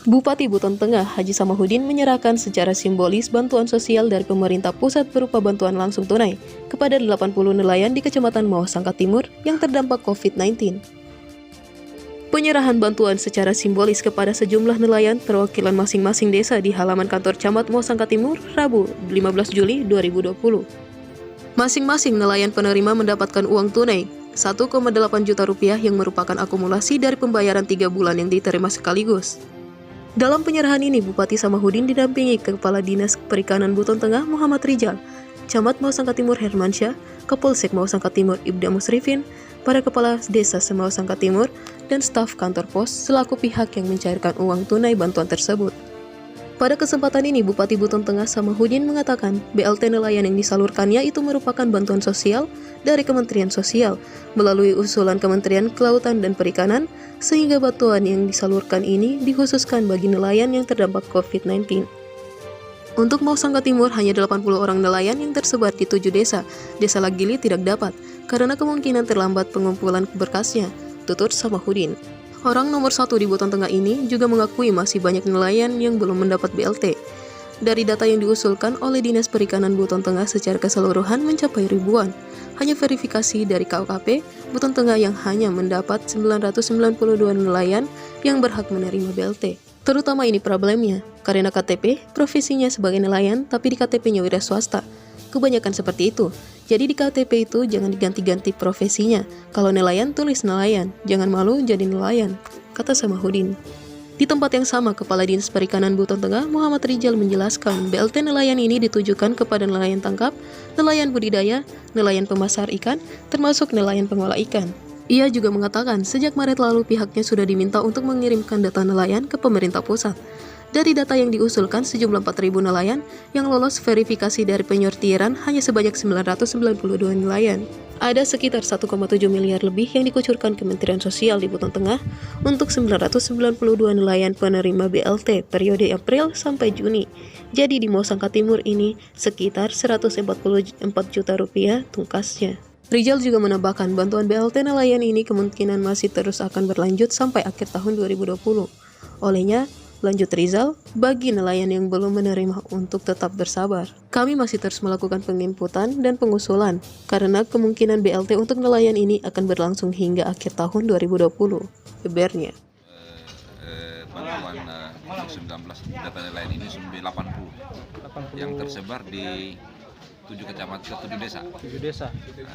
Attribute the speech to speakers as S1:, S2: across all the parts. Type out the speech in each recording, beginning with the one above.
S1: Bupati Buton Tengah, Haji Samahudin menyerahkan secara simbolis bantuan sosial dari pemerintah pusat berupa bantuan langsung tunai kepada 80 nelayan di Kecamatan Mawasangka Timur yang terdampak COVID-19. Penyerahan bantuan secara simbolis kepada sejumlah nelayan perwakilan masing-masing desa di halaman kantor Camat Mawasangka Timur, Rabu 15 Juli 2020. Masing-masing nelayan penerima mendapatkan uang tunai 1,8 juta rupiah yang merupakan akumulasi dari pembayaran 3 bulan yang diterima sekaligus. Dalam penyerahan ini, Bupati Samahudin didampingi Kepala Dinas Perikanan Buton Tengah Muhammad Rijal, Camat Mawasangka Timur Hermansyah, Kapolsek Mawasangka Timur Ibda Musrifin, para kepala desa se-Mawasangka Timur, dan staf kantor pos selaku pihak yang mencairkan uang tunai bantuan tersebut. Pada kesempatan ini, Bupati Buton Tengah Samahudin mengatakan BLT nelayan yang disalurkannya itu merupakan bantuan sosial dari Kementerian Sosial melalui usulan Kementerian Kelautan dan Perikanan, sehingga bantuan yang disalurkan ini dikhususkan bagi nelayan yang terdampak COVID-19. Untuk Mawasangka Timur, hanya 80 orang nelayan yang tersebar di 7 desa. Desa Lagili tidak dapat karena kemungkinan terlambat pengumpulan berkasnya, tutur Samahudin. Orang nomor 1 di Buton Tengah ini juga mengakui masih banyak nelayan yang belum mendapat BLT. Dari data yang diusulkan oleh Dinas Perikanan Buton Tengah secara keseluruhan mencapai ribuan. Hanya verifikasi dari KUKP Buton Tengah yang hanya mendapat 992 nelayan yang berhak menerima BLT. Terutama ini problemnya, karena KTP profesinya sebagai nelayan tapi di KTP-nya wira swasta. Kebanyakan seperti itu. Jadi di KTP itu jangan diganti-ganti profesinya. Kalau nelayan, tulis nelayan. Jangan malu jadi nelayan, kata Samahudin. Di tempat yang sama, Kepala Dinas Perikanan Buton Tengah Muhammad Rijal menjelaskan BLT nelayan ini ditujukan kepada nelayan tangkap, nelayan budidaya, nelayan pemasar ikan, termasuk nelayan pengolah ikan. Ia juga mengatakan sejak Maret lalu pihaknya sudah diminta untuk mengirimkan data nelayan ke pemerintah pusat. Dari data yang diusulkan, sejumlah 4.000 nelayan yang lolos verifikasi dari penyortiran hanya sebanyak 992 nelayan. Ada sekitar 1,7 miliar lebih yang dikucurkan Kementerian Sosial di Buton Tengah untuk 992 nelayan penerima BLT periode April sampai Juni. Jadi di Mawasangka Timur ini sekitar 144 juta rupiah tungkasnya. Rijal juga menambahkan bantuan BLT nelayan ini kemungkinan masih terus akan berlanjut sampai akhir tahun 2020. Olehnya, lanjut Rizal, bagi nelayan yang belum menerima untuk tetap bersabar. Kami masih terus melakukan penginputan dan pengusulan, karena kemungkinan BLT untuk nelayan ini akan berlangsung hingga akhir tahun 2020. Bebernya.
S2: Bantuan 19 data nelayan ini 80 yang tersebar di 7 kecamatan, 7 desa.
S3: 7 desa.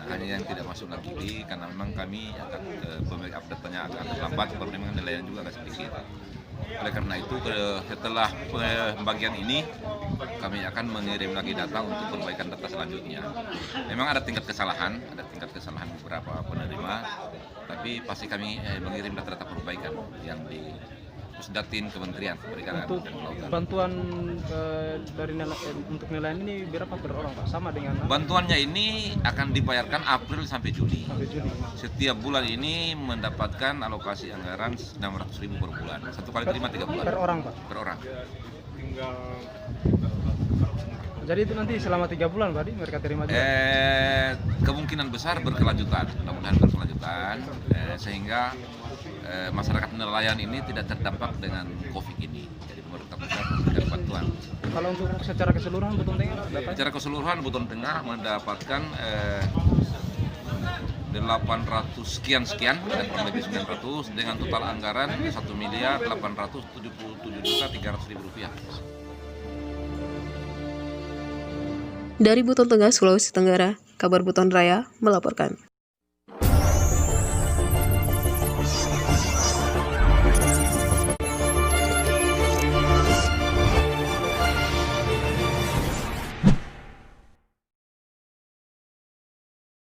S2: Hanya yang tidak masuk lagi karena memang kami akan pemilik update-nya akan terlambat, karena memang nelayan juga agak sedikit. Oleh karena itu setelah pembagian ini kami akan mengirim lagi data untuk perbaikan data selanjutnya. Memang ada tingkat kesalahan beberapa penerima, tapi pasti kami mengirim data-data perbaikan yang di Pusdatin Kementerian Perikanan
S3: untuk
S2: dan Kelautan.
S3: bantuan dari untuk nelayan ini berapa per orang, Pak? Sama dengan
S2: Bantuannya ini akan dibayarkan April sampai Juni.
S3: sampai Juni.
S2: Setiap bulan ini mendapatkan alokasi anggaran 600.000 per bulan. Satu kali terima 3 bulan.
S3: Per orang, Pak.
S2: Per orang.
S3: Jadi itu nanti selama 3 bulan, Pak, mereka terima juga.
S2: Kemungkinan besar berkelanjutan, mudah-mudahan berkelanjutan, sehingga masyarakat nelayan ini tidak terdampak dengan COVID ini. Jadi pemerintah pusat memberikan bantuan.
S3: Kalau untuk secara keseluruhan Buton Tengah dapat?
S2: Secara keseluruhan Buton Tengah mendapatkan 800 sekian dan kurang lebih 900 dengan total anggaran 1.877.300.000 rupiah.
S1: Dari Buton Tengah, Sulawesi Tenggara, Kabar Buton Raya melaporkan.